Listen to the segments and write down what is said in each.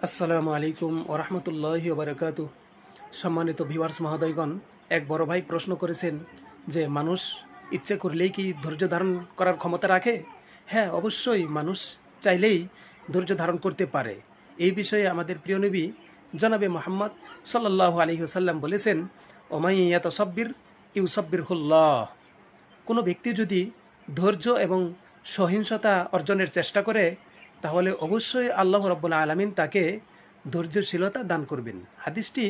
আসসালামু আলাইকুম ওরহমতুল্লাহি ওবরাকাতু। সম্মানিত ভিউয়ার্স মহোদয়গণ, এক বড় ভাই প্রশ্ন করেছেন যে মানুষ ইচ্ছে করলেই কি ধৈর্য ধারণ করার ক্ষমতা রাখে? হ্যাঁ, অবশ্যই মানুষ চাইলেই ধৈর্য ধারণ করতে পারে। এই বিষয়ে আমাদের প্রিয় নবী জনাবে মোহাম্মদ সাল্লাল্লাহু আলাইহি ওয়াসাল্লাম বলেছেন, ওমাই ইয়াতাসাব্বির ইউসাব্বিরহুল্লাহ। কোনো ব্যক্তি যদি ধৈর্য এবং সহিংসতা অর্জনের চেষ্টা করে, তাহলে অবশ্যই আল্লাহ রাব্বুল আলামিন তাকে ধৈর্যশীলতা দান করবেন। হাদিসটি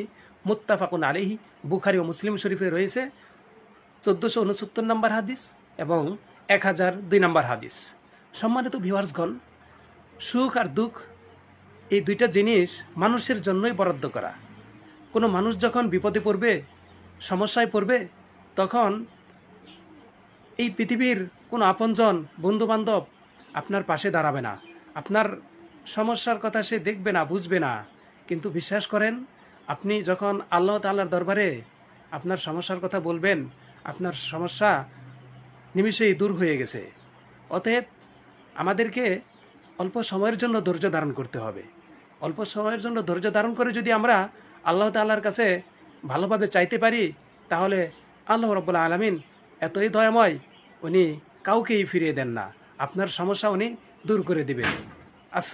মুত্তাফাকুন আলাইহি, বুখারী ও মুসলিম শরীফে রয়েছে 1469 নম্বর হাদিস এবং 1002 নম্বর হাদিস। সম্মানিত ভিউয়ার্সগণ, সুখ আর দুঃখ এই দুইটা জিনিস মানুষের জন্যই বরাদ্দ করা। কোনো মানুষ যখন বিপদে পড়বে, সমস্যায় পড়বে, তখন এই পৃথিবীর কোনো আপনজন বন্ধুবান্ধব আপনার পাশে দাঁড়াবে না। আপনার সমস্যার কথা সে দেখবে না, বুঝবে না। কিন্তু বিশ্বাস করেন, আপনি যখন আল্লাহ তাআলার দরবারে আপনার সমস্যার কথা বলবেন, আপনার সমস্যা নিমিষেই দূর হয়ে গেছে। অতএব আমাদেরকে অল্প সময়ের জন্য ধৈর্য ধারণ করতে হবে। অল্প সময়ের জন্য ধৈর্য ধারণ করে যদি আমরা আল্লাহ তাআলার কাছে ভালোভাবে চাইতে পারি, তাহলে আল্লাহ রাব্বুল আলামিন এতই দয়াময়, উনি কাউকেই ফিরিয়ে দেন না। আপনার সমস্যা উনি দূর করে দিবেন।